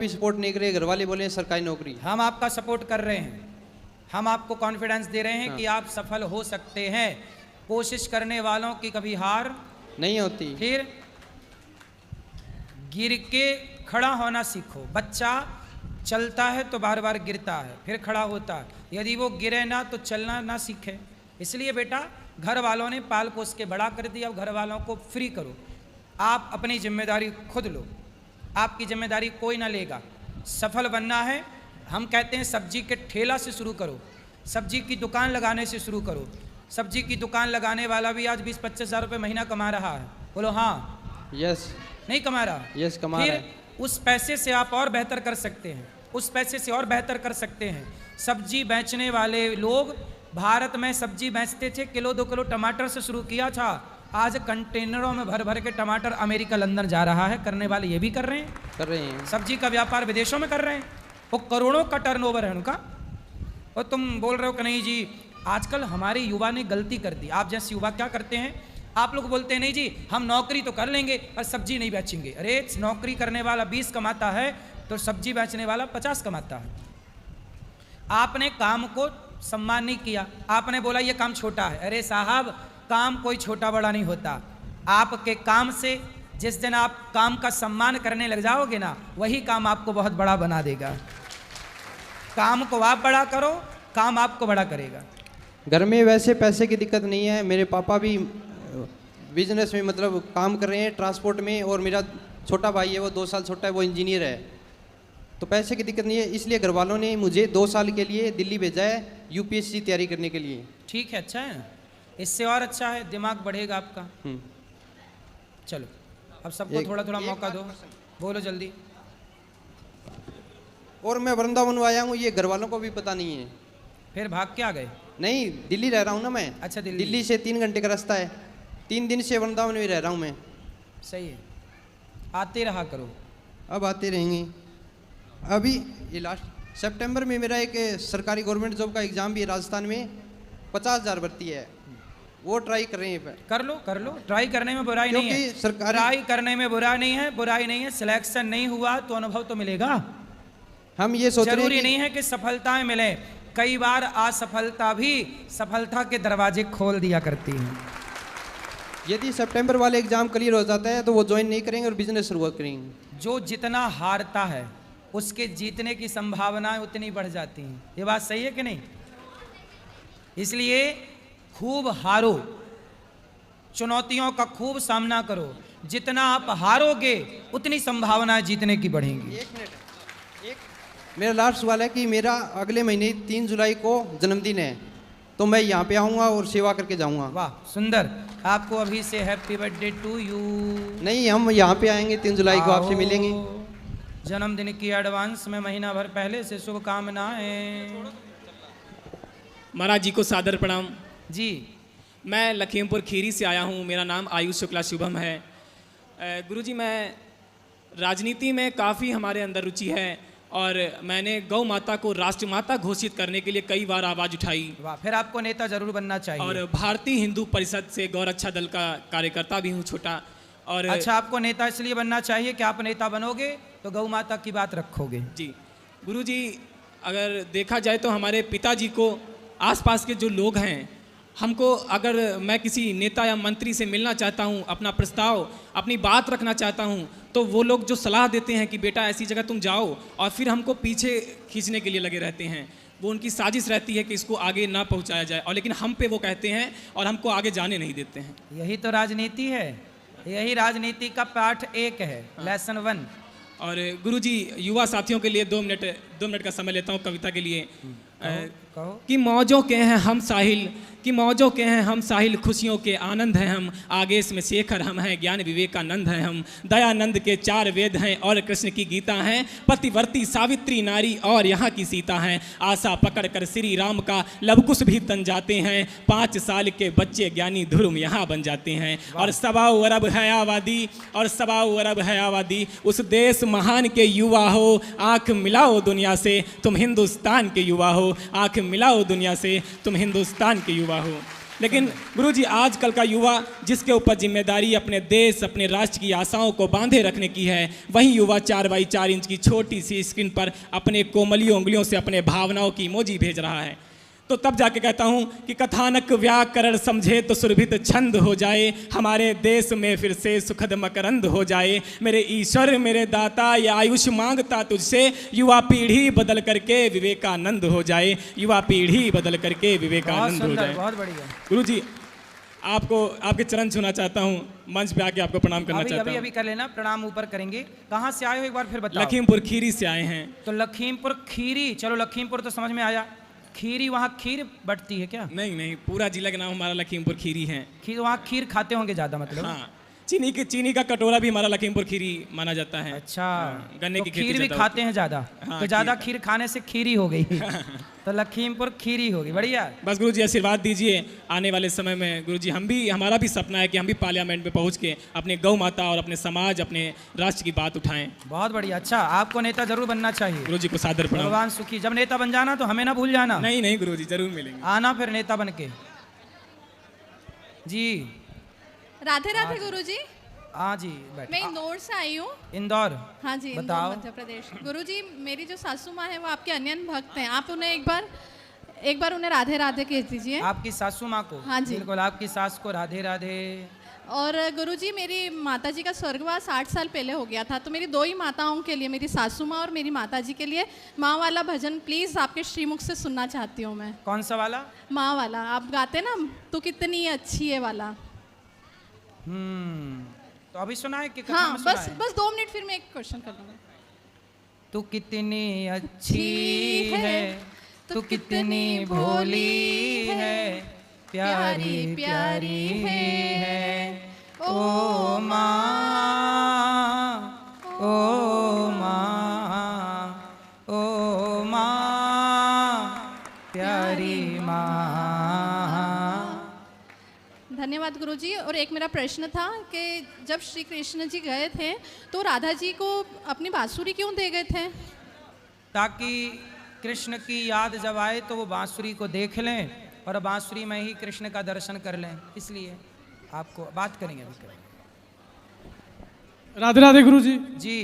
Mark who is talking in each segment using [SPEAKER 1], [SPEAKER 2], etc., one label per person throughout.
[SPEAKER 1] भी सपोर्ट नहीं करे, घर वाले बोले सरकारी नौकरी।
[SPEAKER 2] हम आपका सपोर्ट कर रहे हैं, हम आपको कॉन्फिडेंस दे रहे हैं कि आप सफल हो सकते हैं। कोशिश करने वालों की कभी हार
[SPEAKER 1] नहीं होती।
[SPEAKER 2] फिर गिर के खड़ा होना सीखो। बच्चा चलता है तो बार बार गिरता है, फिर खड़ा होता है। यदि वो गिरे ना तो चलना ना सीखे। इसलिए बेटा घर वालों ने पाल पोस के बड़ा कर दिया, अब घर वालों को फ्री करो। आप अपनी जिम्मेदारी खुद लो, आपकी जिम्मेदारी कोई ना लेगा। सफल बनना है, हम कहते हैं सब्जी के ठेला से शुरू करो, सब्जी की दुकान लगाने से शुरू करो। सब्जी की दुकान लगाने वाला भी आज 20-25 हज़ार रुपये महीना कमा रहा है। बोलो हाँ।
[SPEAKER 1] यस।
[SPEAKER 2] नहीं कमा रहा?
[SPEAKER 1] यस कमा रहा है।
[SPEAKER 2] फिर उस पैसे से आप और बेहतर कर सकते हैं, उस पैसे से और बेहतर कर सकते हैं। सब्जी बेचने वाले लोग भारत में सब्जी बेचते थे, किलो 2 किलो टमाटर से शुरू किया था। आज कंटेनरों में भर भर के टमाटर अमेरिका लंदन जा रहा है। करने वाले ये भी कर रहे हैं। सब्जी का व्यापार विदेशों में कर रहे हैं, वो करोड़ों का टर्नओवर है उनका। और तुम बोल रहे हो कि नहीं जी आजकल हमारे युवा ने गलती कर दी। आप जैसे युवा क्या करते हैं, आप लोग बोलते हैं नहीं जी हम नौकरी तो कर लेंगे पर सब्जी नहीं बेचेंगे। अरे नौकरी करने वाला 20 कमाता है तो सब्जी बेचने वाला 50 कमाता है। आपने काम को सम्मान नहीं किया, आपने बोला ये काम छोटा है। अरे साहब काम कोई छोटा बड़ा नहीं होता। आपके काम से जिस दिन आप काम का सम्मान करने लग जाओगे ना, वही काम आपको बहुत बड़ा बना देगा। काम को आप बड़ा करो, काम आपको बड़ा करेगा।
[SPEAKER 1] घर में वैसे पैसे की दिक्कत नहीं है। मेरे पापा भी बिजनेस में मतलब काम कर रहे हैं ट्रांसपोर्ट में, और मेरा छोटा भाई है वो 2 साल छोटा है, वो इंजीनियर है। तो पैसे की दिक्कत नहीं है, इसलिए घर वालों ने मुझे 2 साल के लिए दिल्ली भेजा है यूपीएससी तैयारी करने के लिए।
[SPEAKER 2] ठीक है, अच्छा है ना, इससे और अच्छा है, दिमाग बढ़ेगा आपका। चलो अब सबको थोड़ा थोड़ा मौका दो, बोलो जल्दी।
[SPEAKER 1] और मैं वृंदावन आया हूँ, ये घर वालों को भी पता नहीं है।
[SPEAKER 2] फिर भाग के आ गए?
[SPEAKER 1] नहीं, दिल्ली रह रहा हूँ ना मैं।
[SPEAKER 2] अच्छा
[SPEAKER 1] दिल्ली से 3 घंटे का रास्ता है। 3 दिन से वृंदावन में रह रहा हूँ मैं।
[SPEAKER 2] सही है, आते रहा करो।
[SPEAKER 1] अब आते रहेंगे। अभी ये लास्ट सितंबर में मेरा एक सरकारी गवर्नमेंट जॉब का एग्ज़ाम भी है राजस्थान में, 50,000 भर्ती है, वो ट्राई कर रहे हैं। कर
[SPEAKER 2] लो, ट्राई करने में बुराई नहीं है। ट्राई करने में बुराई नहीं है। सिलेक्शन नहीं हुआ तो अनुभव तो मिलेगा।
[SPEAKER 1] हम ये सोच रहे हैं
[SPEAKER 2] जरूरी नहीं है कि सफलताएं मिले, कई बार असफलता भी सफलता के दरवाजे खोल दिया करती है।
[SPEAKER 1] यदि सितंबर वाले एग्जाम क्लियर हो जाता है तो वो ज्वाइन नहीं करेंगे और बिजनेस शुरू करेंगे।
[SPEAKER 2] जो जितना हारता है उसके जीतने की संभावनाएं उतनी बढ़ जाती हैं। ये बात सही है कि नहीं? इसलिए खूब हारो, चुनौतियों का खूब सामना करो। जितना आप हारोगे उतनी संभावनाएं जीतने की बढ़ेंगी।
[SPEAKER 1] एक मिनट, मेरा लास्ट सवाल है कि मेरा अगले महीने 3 जुलाई को जन्मदिन है, तो मैं यहाँ पे आऊँगा और सेवा करके जाऊँगा।
[SPEAKER 2] वाह सुंदर, आपको अभी से हैप्पी बर्थडे टू यू।
[SPEAKER 1] नहीं, हम यहाँ पे आएंगे 3 जुलाई को, आपसे मिलेंगे।
[SPEAKER 2] जन्मदिन की एडवांस में महीना भर पहले से शुभकामनाएं।
[SPEAKER 3] महाराज जी को सादर प्रणाम
[SPEAKER 2] जी।
[SPEAKER 3] मैं लखीमपुर खीरी से आया हूँ, मेरा नाम आयुष शुक्ला शुभम है। गुरुजी मैं राजनीति में काफ़ी हमारे अंदर रुचि है और मैंने गौ माता को राष्ट्रमाता घोषित करने के लिए कई बार आवाज़ उठाई।
[SPEAKER 2] वाह, फिर आपको नेता जरूर बनना चाहिए।
[SPEAKER 3] और भारतीय हिंदू परिषद से गौरक्षा दल का कार्यकर्ता भी हूँ छोटा। और
[SPEAKER 2] अच्छा, आपको नेता इसलिए बनना चाहिए कि आप नेता बनोगे तो गौ माता की बात रखोगे।
[SPEAKER 3] जी गुरुजी, अगर देखा जाए तो हमारे पिताजी को आसपास के जो लोग हैं, हमको अगर मैं किसी नेता या मंत्री से मिलना चाहता हूँ, अपना प्रस्ताव, अपनी बात रखना चाहता हूँ, तो वो लोग जो सलाह देते हैं कि बेटा ऐसी जगह तुम जाओ, और फिर हमको पीछे खींचने के लिए लगे रहते हैं। वो उनकी साजिश रहती है कि इसको आगे ना पहुँचाया जाए, और लेकिन हम पे वो कहते हैं और हमको आगे जाने नहीं देते हैं।
[SPEAKER 2] यही तो राजनीति है, यही राजनीति का पाठ 1 है, लेसन 1।
[SPEAKER 3] और गुरुजी युवा साथियों के लिए 2 मिनट का समय लेता हूँ कविता के लिए।
[SPEAKER 2] कहो।
[SPEAKER 3] कि मौजों के हैं हम साहिल, कि मौजों के हैं हम साहिल, खुशियों के आनंद हैं हम, आगेश में शेखर हम हैं, ज्ञान विवेकानंद हैं हम, दयानंद के 4 वेद हैं और कृष्ण की गीता हैं, पतिवर्ती सावित्री नारी और यहाँ की सीता हैं, आशा पकड़ कर श्री राम का लवकुश भी तन जाते हैं, 5 साल के बच्चे ज्ञानी धुर्म यहाँ बन जाते हैं। और 1.25 अरब है आबादी, और 1.25 अरब है आबादी, उस देश महान के युवा हो, आँख मिलाओ दुनिया से, तुम हिंदुस्तान के युवा हो, आँख मिलाओ दुनिया से, तुम हिंदुस्तान के युवा हो। लेकिन गुरुजी आजकल का युवा जिसके ऊपर जिम्मेदारी अपने देश अपने राष्ट्र की आशाओं को बांधे रखने की है, वही युवा 4x4 इंच की छोटी सी स्क्रीन पर अपने कोमलियों उंगलियों से अपने भावनाओं की इमोजी भेज रहा है। तो तब जाके कहता हूँ कि कथानक व्याकरण समझे तो सुरभित छंद हो जाए, हमारे देश में फिर से सुखद मकरंद हो जाए। मेरे ईश्वर मेरे दाता ये आयुष मांगता तुझसे, युवा पीढ़ी बदल करके विवेकानंद हो जाए, युवा पीढ़ी बदल करके विवेकानंद हो जाए।
[SPEAKER 2] बहुत बढ़िया
[SPEAKER 3] गुरुजी आपको आपके चरण छूना चाहता हूँ, मंच पे आके आपको प्रणाम करना चाहता हूँ।
[SPEAKER 2] अभी कर लेना, प्रणाम ऊपर करेंगे। कहाँ से आए हो एक बार फिर बताओ।
[SPEAKER 3] लखीमपुर खीरी से आए हैं।
[SPEAKER 2] तो लखीमपुर खीरी, चलो लखीमपुर तो समझ में आया, खीरी वहाँ खीर बटती है क्या?
[SPEAKER 3] नहीं नहीं, पूरा जिला का नाम हमारा लखीमपुर खीरी है।
[SPEAKER 2] खीर वहाँ खीर खाते होंगे ज़्यादा मतलब?
[SPEAKER 3] हाँ, चीनी का कटोरा भी हमारा लखीमपुर खीरी माना जाता है।
[SPEAKER 2] अच्छा,
[SPEAKER 3] गन्ने
[SPEAKER 2] तो
[SPEAKER 3] की खेती
[SPEAKER 2] खीर भी
[SPEAKER 3] ज़्यादा
[SPEAKER 2] खाते हैं ज़्यादा।
[SPEAKER 3] हाँ,
[SPEAKER 2] तो ज़्यादा खीर खाने से खीरी हो गई तो लखीमपुर खीरी होगी। बढ़िया।
[SPEAKER 3] बस गुरुजी आशीर्वाद दीजिए, आने वाले समय में गुरुजी हमारा भी सपना है कि हम भी पार्लियामेंट में पहुंच के अपने गौ माता और अपने समाज अपने राष्ट्र की बात उठाएं।
[SPEAKER 2] बहुत बढ़िया। अच्छा, आपको नेता जरूर बनना चाहिए।
[SPEAKER 3] गुरुजी को सादर प्रणाम।
[SPEAKER 2] भगवान सुखी। जब नेता बन जाना तो हमें ना भूल जाना।
[SPEAKER 3] नहीं नहीं गुरुजी, जरूर मिलेंगे।
[SPEAKER 2] आना फिर नेता बन के। जी
[SPEAKER 4] राधे राधे गुरुजी।
[SPEAKER 2] हाँ जी, बैठ।
[SPEAKER 4] मैं इंदौर से आई हूँ।
[SPEAKER 2] इंदौर?
[SPEAKER 4] हाँ जी, इंदौर
[SPEAKER 2] बताओ।
[SPEAKER 4] मध्य प्रदेश। गुरुजी मेरी जो सासू माँ है वो आपके अनन्य भक्त हैं, आप उन्हें एक बार उन्हें राधे राधे कह दीजिए।
[SPEAKER 2] आपकी सासू माँ को?
[SPEAKER 4] हाँ जी।
[SPEAKER 2] बिल्कुल, आपकी सास को राधे राधे।
[SPEAKER 4] और गुरुजी मेरी माता जी का स्वर्गवास 8 साल पहले हो गया था, तो मेरी 2 ही माताओं के लिए, मेरी सासू माँ और मेरी माता जी के लिए माँ वाला भजन प्लीज आपके श्रीमुख से सुनना चाहती हूँ मैं।
[SPEAKER 2] कौन सा वाला?
[SPEAKER 4] माँ वाला। आप गाते ना, तू कितनी अच्छी है वाला।
[SPEAKER 2] तो अभी सुना है कि कथा
[SPEAKER 4] हाँ,
[SPEAKER 2] में सुना
[SPEAKER 4] बस
[SPEAKER 2] है?
[SPEAKER 4] बस 2 मिनट, फिर मैं एक क्वेश्चन कर लूँगा।
[SPEAKER 2] तू कितनी अच्छी है, तू कितनी भोली है, प्यारी प्यारी है ओ माँ, ओ माँ, ओ माँ, प्यारी माँ।
[SPEAKER 4] धन्यवाद गुरुजी। और एक मेरा प्रश्न था कि जब श्री कृष्ण जी गए थे तो राधा जी को अपनी बांसुरी क्यों दे गए थे?
[SPEAKER 2] ताकि कृष्ण की याद जब आए तो वो बांसुरी को देख लें और बांसुरी में ही कृष्ण का दर्शन कर लें, इसलिए आपको बात करेंगे अभी।
[SPEAKER 5] राधे राधे गुरुजी।
[SPEAKER 2] जी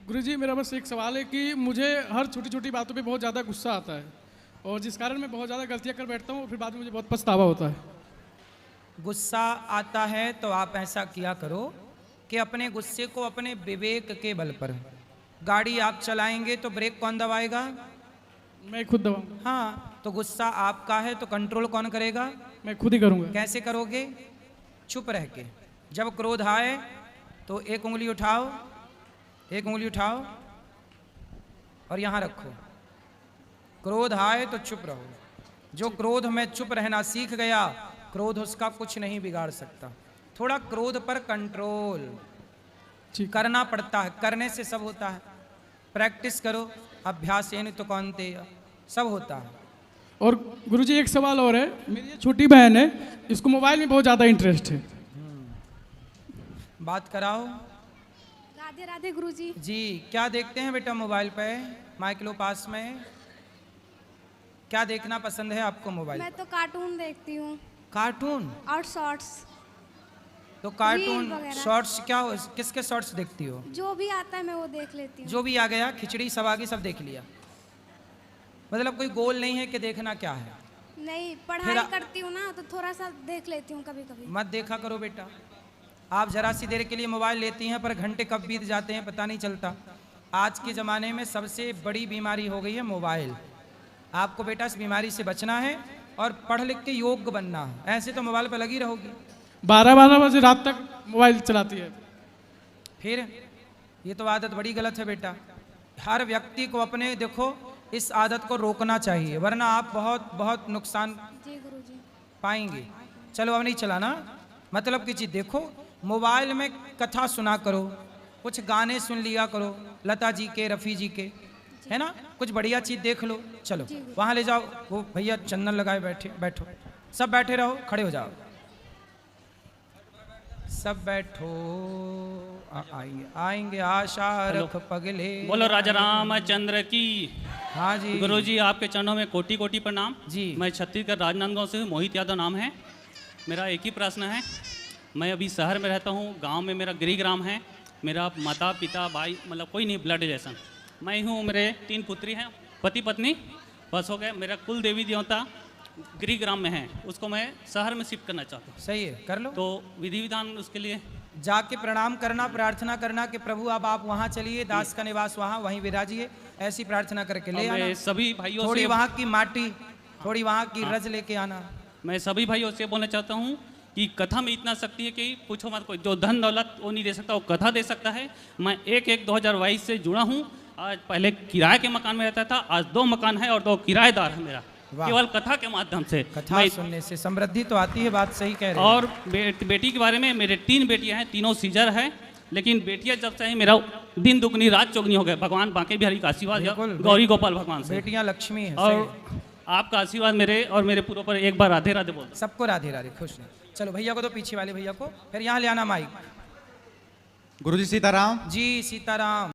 [SPEAKER 5] गुरुजी मेरा बस एक सवाल है कि मुझे हर छोटी छोटी बातों पे बहुत ज़्यादा गुस्सा आता है और जिस कारण मैं बहुत ज़्यादा गलतियां कर बैठता हूँ, फिर बाद में मुझे बहुत पछतावा होता है।
[SPEAKER 2] गुस्सा आता है तो आप ऐसा किया करो कि अपने गुस्से को अपने विवेक के बल पर, गाड़ी आप चलाएंगे तो ब्रेक कौन दबाएगा?
[SPEAKER 5] मैं खुद दबाऊंगा।
[SPEAKER 2] हाँ, तो गुस्सा आपका है तो कंट्रोल कौन करेगा?
[SPEAKER 5] मैं खुद ही करूंगा।
[SPEAKER 2] कैसे करोगे? चुप रह के। जब क्रोध आए तो एक उंगली उठाओ, एक उंगली उठाओ और यहाँ रखो। क्रोध आए तो चुप रहो। जो क्रोध में चुप रहना सीख गया, क्रोध उसका कुछ नहीं बिगाड़ सकता। थोड़ा क्रोध पर कंट्रोल करना पड़ता है, करने से सब होता है। प्रैक्टिस करो, अभ्यासेन तो कौन्तेय, सब होता है।
[SPEAKER 5] और गुरुजी एक सवाल और है, मेरी ये छोटी बहन है, इसको मोबाइल में बहुत ज़्यादा इंटरेस्ट है।
[SPEAKER 2] बात कराओ।
[SPEAKER 6] राधे राधे गुरुजी।
[SPEAKER 2] जी, क्या देखते हैं बेटा मोबाइल पे? माइक लो पास में। क्या देखना पसंद है आपको मोबाइल?
[SPEAKER 6] मैं तो कार्टून देखती हूँ।
[SPEAKER 2] कार्टून
[SPEAKER 6] और शॉर्ट्स।
[SPEAKER 2] तो कार्टून
[SPEAKER 6] रील वगैरह।
[SPEAKER 2] शॉर्ट्स क्या किसके शॉर्ट्स देखती हो?
[SPEAKER 6] जो भी आता है मैं वो देख लेती हूँ।
[SPEAKER 2] जो भी आ गया, खिचड़ी सब आ गई, सब देख लिया। मतलब कोई गोल नहीं है कि देखना क्या है?
[SPEAKER 6] नहीं, पढ़ाई करती हूँ ना तो थोड़ा सा देख लेती हूँ कभी कभी।
[SPEAKER 2] मत देखा करो बेटा। आप जरा सी देर के लिए मोबाइल लेती हैं पर घंटे कब बीत जाते हैं पता नहीं चलता। आज के ज़माने में सबसे बड़ी बीमारी हो गई है मोबाइल। आपको बेटा इस बीमारी से बचना है और पढ़ लिख के योग्य बनना है। ऐसे तो मोबाइल पर लगी रहोगी।
[SPEAKER 5] 12-12 बजे रात तक मोबाइल चलाती है।
[SPEAKER 2] फिर ये तो आदत बड़ी गलत है बेटा। हर व्यक्ति को अपने देखो इस आदत को रोकना चाहिए, वरना आप बहुत बहुत नुकसान
[SPEAKER 6] जी गुरुजी।
[SPEAKER 2] पाएंगे। चलो अब नहीं चलाना, मतलब की चीज़ देखो। मोबाइल में कथा सुना करो, कुछ गाने सुन लिया करो, लता जी के, रफ़ी जी के, है ना, कुछ बढ़िया चीज़ देख लो। चलो वहाँ ले जाओ, वो भैया चंदन लगाए बैठो, सब बैठे रहो, खड़े हो जाओ, सब बैठो। आएंगे आएंगे आशा रख पगले।
[SPEAKER 7] बोलो राजा रामचंद्र की।
[SPEAKER 2] हाँ जी
[SPEAKER 7] गुरु जी आपके चरणों में कोटि कोटि प्रणाम
[SPEAKER 2] जी।
[SPEAKER 7] मैं छत्तीसगढ़ राजनांदगांव से हूँ, मोहित यादव नाम है मेरा। एक ही प्रश्न है, मैं अभी शहर में रहता हूँ, गांव में मेरा गृहग्राम है, मेरा माता पिता भाई मतलब कोई नहीं ब्लड रिलेशन, मैं हूँ, मेरे 3 पुत्री हैं, पति पत्नी बस हो गए। मेरा कुल देवी देवता गृहग्राम में है, उसको मैं शहर में शिफ्ट करना चाहता हूँ,
[SPEAKER 2] सही है, कर लो।
[SPEAKER 7] तो विधि विधान उसके लिए
[SPEAKER 2] जाके प्रणाम करना, प्रार्थना करना कि प्रभु अब आप वहाँ चलिए, दास का निवास वहाँ, वहीं विराजिए, ऐसी प्रार्थना करके ले
[SPEAKER 7] और मैं
[SPEAKER 2] आना।
[SPEAKER 7] सभी भाइयों
[SPEAKER 2] थोड़ी
[SPEAKER 7] से
[SPEAKER 2] वहाँ की माटी, थोड़ी वहाँ की रज लेके आना।
[SPEAKER 7] मैं सभी भाइयों से बोलना चाहता हूँ कि कथा में इतना शक्ति है कि पूछो मत, कोई जो धन दौलत वो नहीं दे सकता, वो कथा दे सकता है। मैं 1/1/2022 से जुड़ा हूँ। आज पहले किराए के मकान में रहता था, आज 2 मकान है और 2 किराएदार है मेरा,
[SPEAKER 2] वाह।
[SPEAKER 7] केवल कथा के माध्यम से।
[SPEAKER 2] कथा सुनने से समृद्धि तो आती है, बात सही कह रहे हैं।
[SPEAKER 7] और बेटी के बारे में, मेरे 3 बेटियां हैं, तीनों सीजर है, लेकिन बेटियां जब से मेरा दिन दुगनी रात चौगनी हो गए। भगवान बांके बिहारी का आशीर्वाद है,
[SPEAKER 2] बिल्कुल,
[SPEAKER 7] गौरी गोपाल भगवान से,
[SPEAKER 2] बेटियां लक्ष्मी है,
[SPEAKER 7] और आपका आशीर्वाद मेरे और मेरे पूरों पर एक बार राधे राधे बोल दो।
[SPEAKER 2] सबको राधे राधे, खुश रहे। चलो भैया को, तो पीछे वाले भैया को, फिर यहाँ ले आना माइक।
[SPEAKER 8] गुरुजी सीताराम।
[SPEAKER 2] जी सीताराम।